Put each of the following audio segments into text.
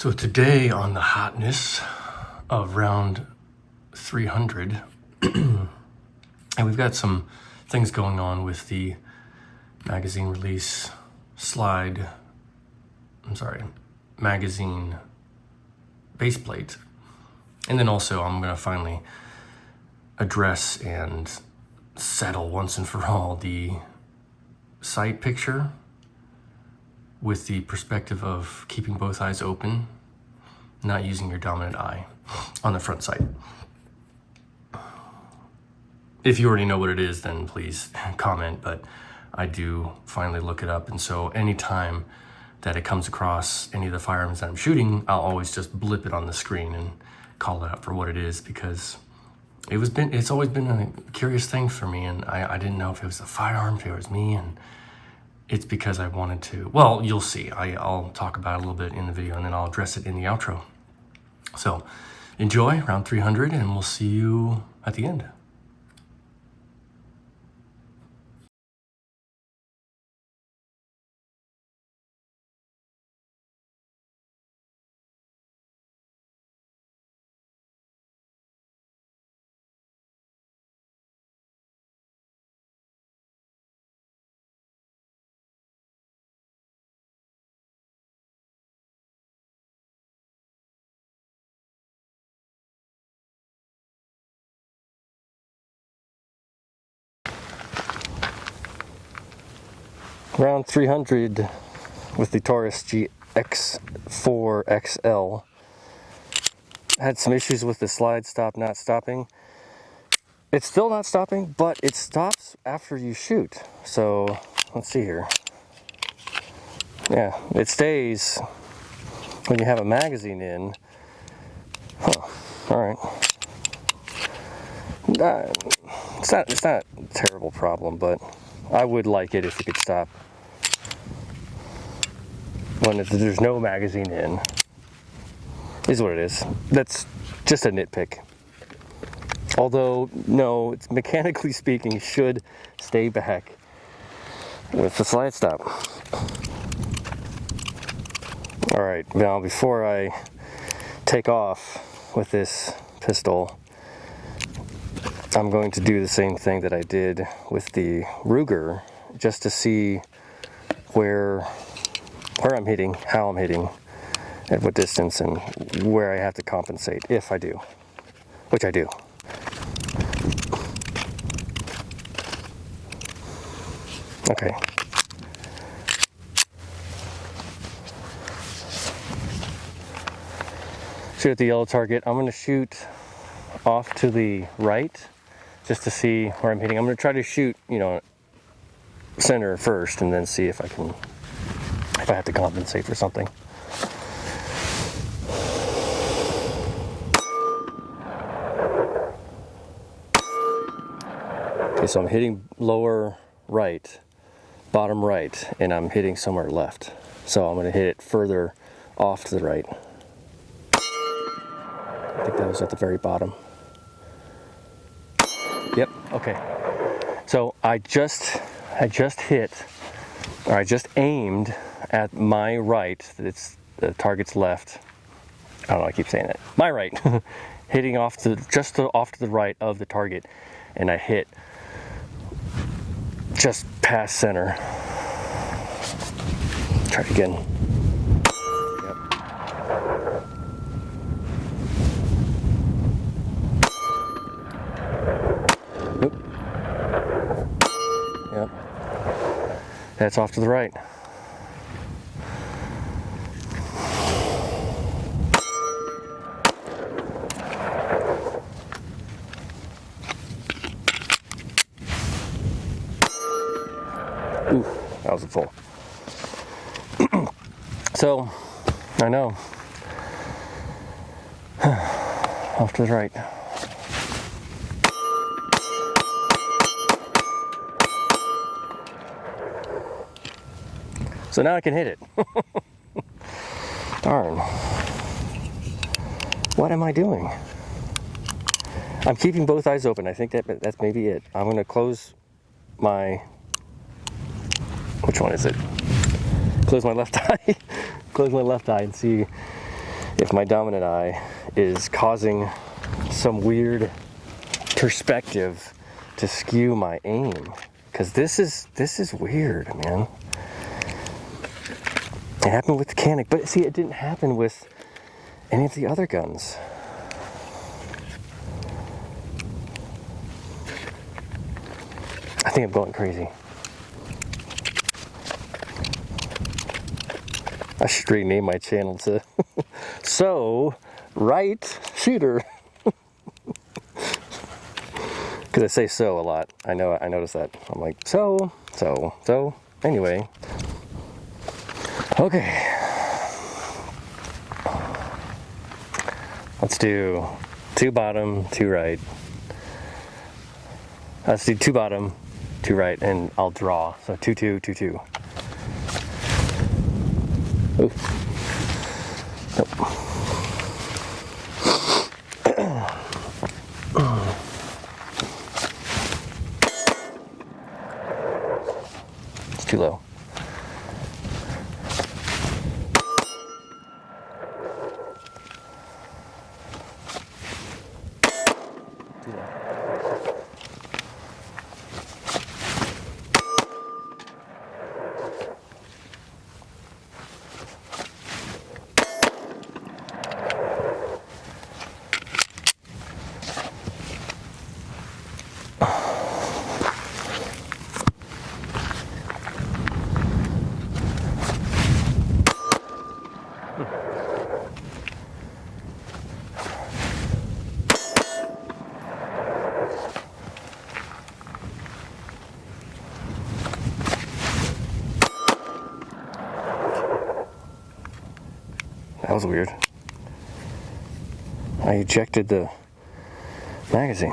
So today on the hotness of round 300, and we've got some things going on with the magazine release magazine base plate. And then also I'm gonna finally address and settle once and for all the sight picture with the perspective of keeping both eyes open, not using your dominant eye on the front sight. If you already know what it is, then please comment, but I do finally look it up. And so anytime that it comes across any of the firearms that I'm shooting, I'll always just blip it on the screen and call it out for what it is, because it's always been a curious thing for me, and I didn't know if it was the firearm, if it was me, and it's because I wanted to, well, you'll see. I'll talk about it a little bit in the video, and then I'll address it in the outro. So enjoy round 300, and we'll see you at the end. Round 300 with the Taurus GX4XL. Had some issues with the slide stop not stopping. It's still not stopping, but it stops after you shoot. So let's see here. Yeah, it stays when you have a magazine in. Huh. All right. It's not a terrible problem, but I would like it if it could stop when there's no magazine in. Is what it is. That's just a nitpick. Although, no, it's mechanically speaking, should stay back with the slide stop. All right, now before I take off with this pistol, I'm going to do the same thing that I did with the Ruger, just to see where I'm hitting, how I'm hitting, at what distance, and where I have to compensate, if I do, which I do. Okay. Shoot at the yellow target. I'm going to shoot off to the right just to see where I'm hitting. I'm going to try to shoot, center first, and then see if I have to compensate for something. Okay, so I'm hitting lower right, bottom right, and I'm hitting somewhere left. So I'm going to hit it further off to the right. I think that was at the very bottom. Yep, okay. So I just aimed at my right, it's the target's left. I don't know, I keep saying it. My right, hitting off to the right of the target, and I hit just past center. Try it again. Yep. Nope. Yep. That's off to the right. Ooh, that was a full. So, I know. Off to the right. So now I can hit it. Darn. What am I doing? I'm keeping both eyes open. I think that's maybe it. I'm going to close my... Which one is it? Close my left eye. Close my left eye and see if my dominant eye is causing some weird perspective to skew my aim, because this is weird, man. It happened with the Canic, but see, it didn't happen with any of the other guns. I think I'm going crazy. I should rename my channel to So Right Shooter. Because I say so a lot. I know, I noticed that. I'm like, so. Anyway. Okay. Let's do 2 bottom, 2 right. Let's do 2 bottom, 2 right, and I'll draw. So 2, 2, 2, 2. Ooh. Nope. It's too low. Too low. That was weird. I ejected the magazine.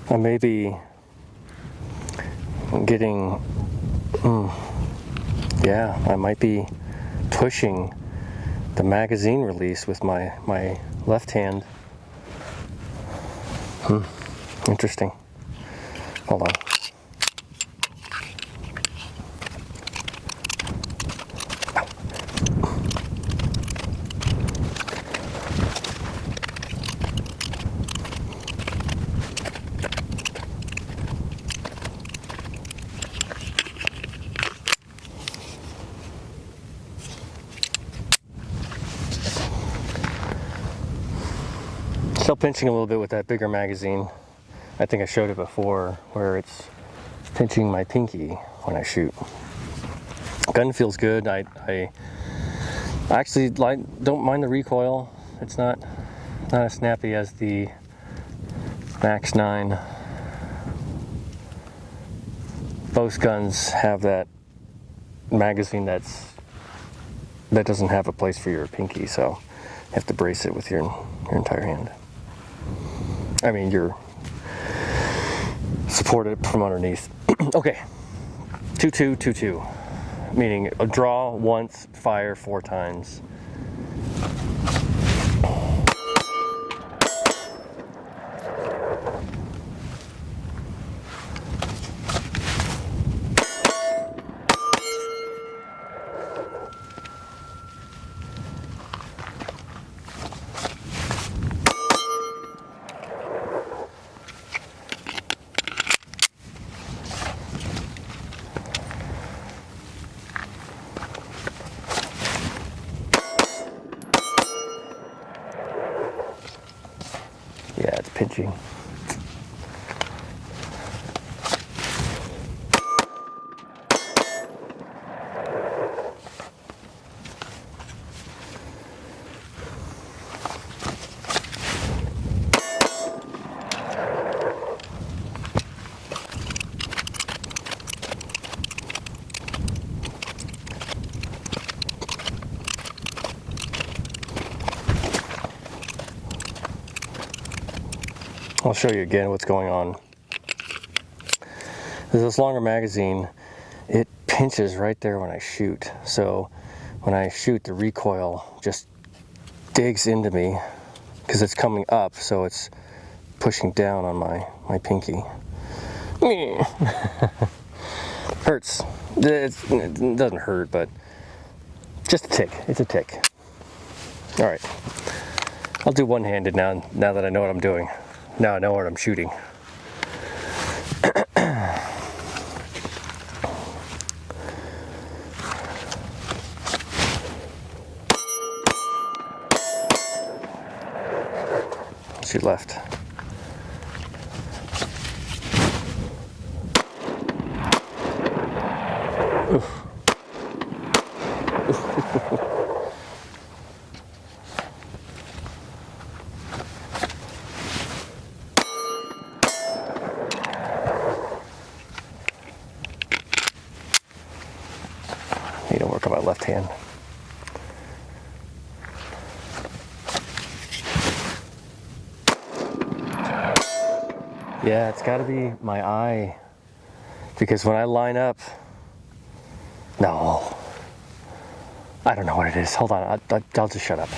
I may be getting, yeah, I might be pushing the magazine release with my left hand. Interesting. Hold on. Still pinching a little bit with that bigger magazine. I think I showed it before, where it's pinching my pinky when I shoot. Gun feels good. I actually don't mind the recoil. It's not as snappy as the Max 9. Both guns have that magazine that doesn't have a place for your pinky, so you have to brace it with your entire hand. I mean, you're supported from underneath. Okay, 2, 2, 2, 2, meaning a draw once, fire 4 times. Yeah, it's pinching. I'll show you again what's going on. this longer magazine, it pinches right there when I shoot. So when I shoot, the recoil just digs into me because it's coming up, so it's pushing down on my pinky. Hurts. It doesn't hurt, but just a tick. It's a tick. All right. I'll do one-handed now that I know what I'm doing. Now I know what I'm shooting. Shoot left. Need to work on my left hand. Yeah, it's got to be my eye, because when I line up, no, I don't know what it is. Hold on, I'll just shut up.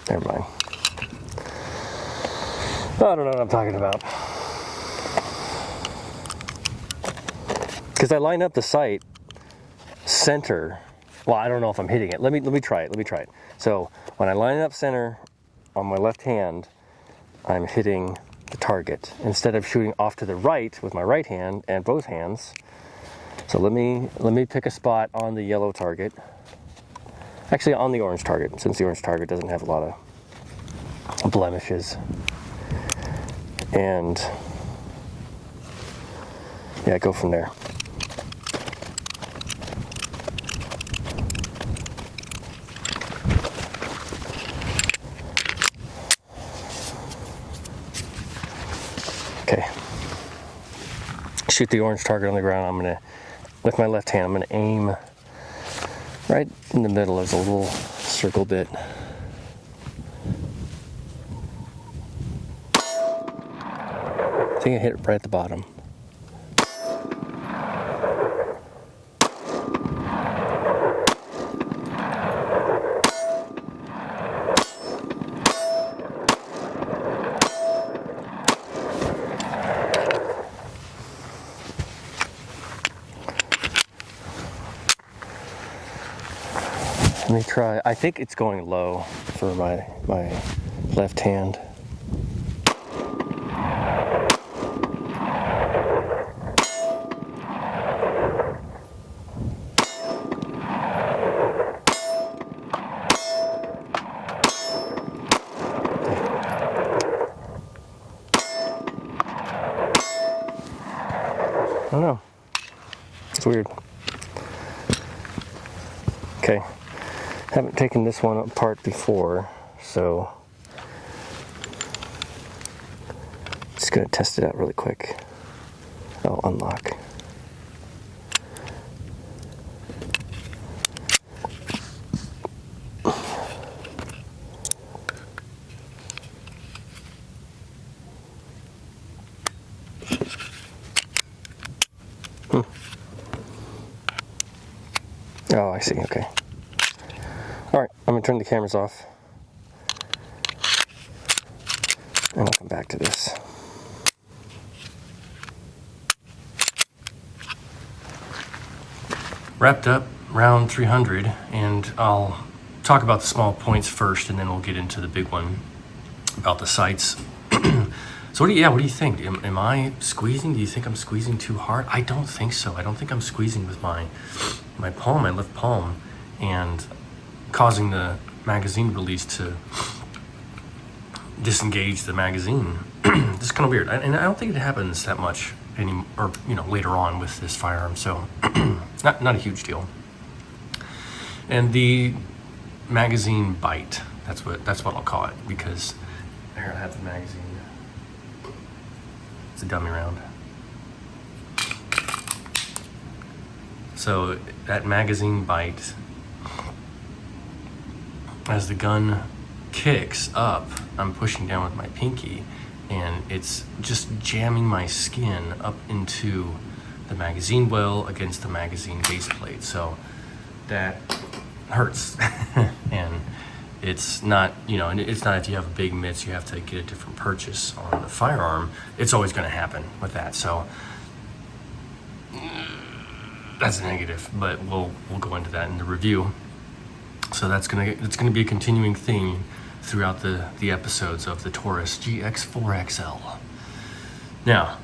Never mind. I don't know what I'm talking about. Because I line up the sight center. Well, I don't know if I'm hitting it. Let me try it. So when I line it up center on my left hand, I'm hitting the target instead of shooting off to the right with my right hand and both hands. So let me pick a spot on the yellow target. Actually, on the orange target, since the orange target doesn't have a lot of blemishes. And yeah, go from there. Okay. Shoot the orange target on the ground. I'm gonna, with my left hand, I'm gonna aim right in the middle. There's a little circle bit. I think I hit it right at the bottom. Let me try. I think it's going low for my left hand. I don't know. It's weird. Okay. Haven't taken this one apart before, so just gonna test it out really quick. Oh, unlock. Oh, I see, okay. Alright, I'm going to turn the cameras off, and I'll come back to this. Wrapped up round 300, and I'll talk about the small points first, and then we'll get into the big one about the sights. So what do you think? Am I squeezing? Do you think I'm squeezing too hard? I don't think so. I don't think I'm squeezing with my palm, my left palm, and causing the magazine release to disengage the magazine. This is kind of weird, and I don't think it happens that much later on with this firearm. So not a huge deal. And the magazine bite. That's what I'll call it, because here I have the magazine. It's a dummy round. So that magazine bite as the gun kicks up, I'm pushing down with my pinky, and it's just jamming my skin up into the magazine well against the magazine base plate. So that hurts. And it's not, and it's not if you have a big mitts, you have to get a different purchase on the firearm. It's always going to happen with that. So that's a negative, but we'll go into that in the review. So it's gonna be a continuing theme throughout the episodes of the Taurus GX4XL. Now,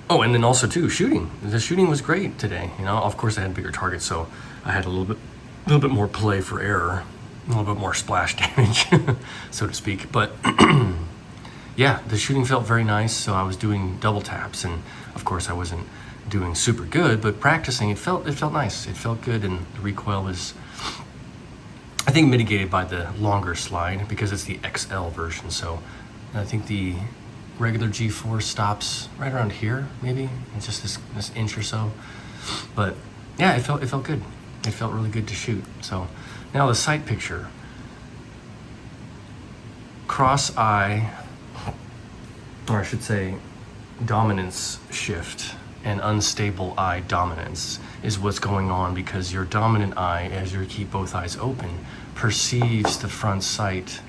oh, and then also too, shooting. The shooting was great today. Of course I had bigger targets, so I had a little bit more play for error, a little bit more splash damage, so to speak. But yeah, the shooting felt very nice. So I was doing double taps, and of course I wasn't doing super good, but practicing, it felt nice. It felt good, and the recoil was, I think, mitigated by the longer slide because it's the XL version. So I think the regular G4 stops right around here, maybe. It's just this inch or so. But yeah, it felt good. It felt really good to shoot. So now the sight picture. Cross eye, or I should say dominance shift and unstable eye dominance is what's going on, because your dominant eye, as you keep both eyes open, perceives the front sight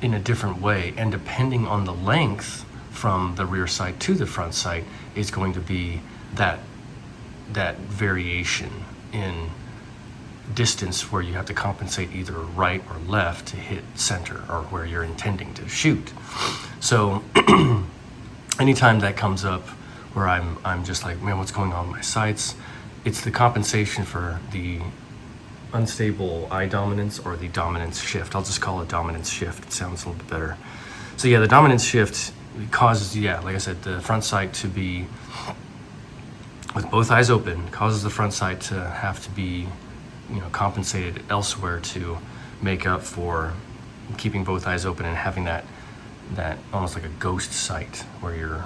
in a different way, and depending on the length from the rear sight to the front sight is going to be that variation in distance where you have to compensate either right or left to hit center, or where you're intending to shoot. So anytime that comes up where I'm just like, man, what's going on with my sights? It's the compensation for the unstable eye dominance or the dominance shift. I'll just call it dominance shift. It sounds a little bit better. So yeah, the dominance shift causes, like I said, the front sight to be with both eyes open, causes the front sight to have to be, compensated elsewhere to make up for keeping both eyes open and having that almost like a ghost sight where you're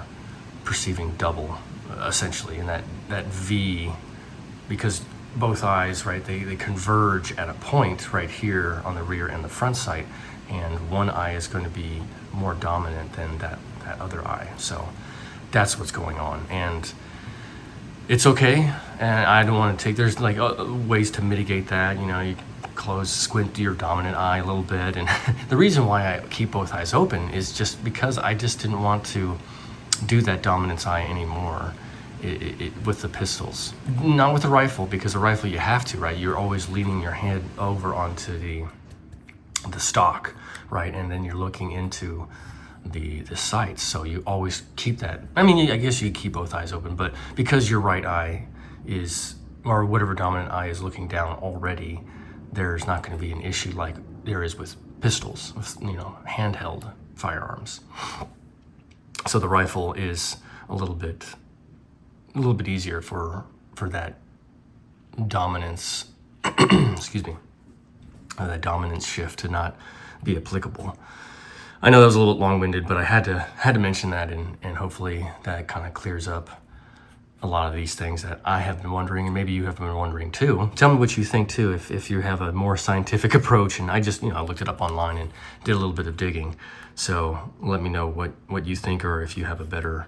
perceiving double, essentially, and that V, because both eyes, right, they converge at a point right here on the rear and the front sight, and one eye is going to be more dominant than that other eye. So that's what's going on, and it's okay. And I don't want to take, there's like ways to mitigate that. You squint your dominant eye a little bit, and the reason why I keep both eyes open is just because I just didn't want to do that dominance eye anymore with the pistols. Not with the rifle, because the rifle you have to, right? You're always leaning your head over onto the stock, right? And then you're looking into the sights, so you always keep that. I mean, I guess you keep both eyes open, but because your right eye is, or whatever dominant eye is looking down already, there's not going to be an issue like there is with pistols, with handheld firearms. So the rifle is a little bit easier for that dominance excuse me, that dominance shift to not be applicable. I know that was a little bit long-winded, but I had to mention that, and hopefully that kind of clears up a lot of these things that I have been wondering, and maybe you have been wondering too. Tell me what you think too, if you have a more scientific approach. And I just, I looked it up online and did a little bit of digging. So let me know what you think, or if you have a better,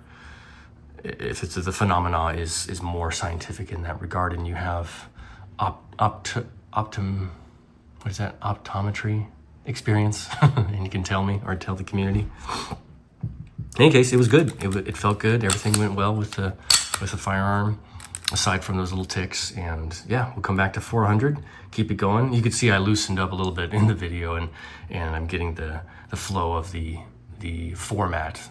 if it's the phenomena is more scientific in that regard, and you have optometry experience, and you can tell me or tell the community. In any case, it was good. It felt good. Everything went well with the firearm, aside from those little ticks. And yeah, we'll come back to 400, keep it going. You could see I loosened up a little bit in the video, and I'm getting the flow of the format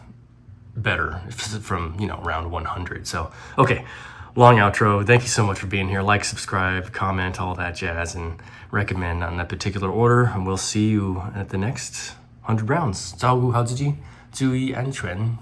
better from around 100. So okay, long outro. Thank you so much for being here. Like, subscribe, comment, all that jazz, and recommend on that particular order. And we'll see you at the next 100 rounds. 照顾好自己，注意安全。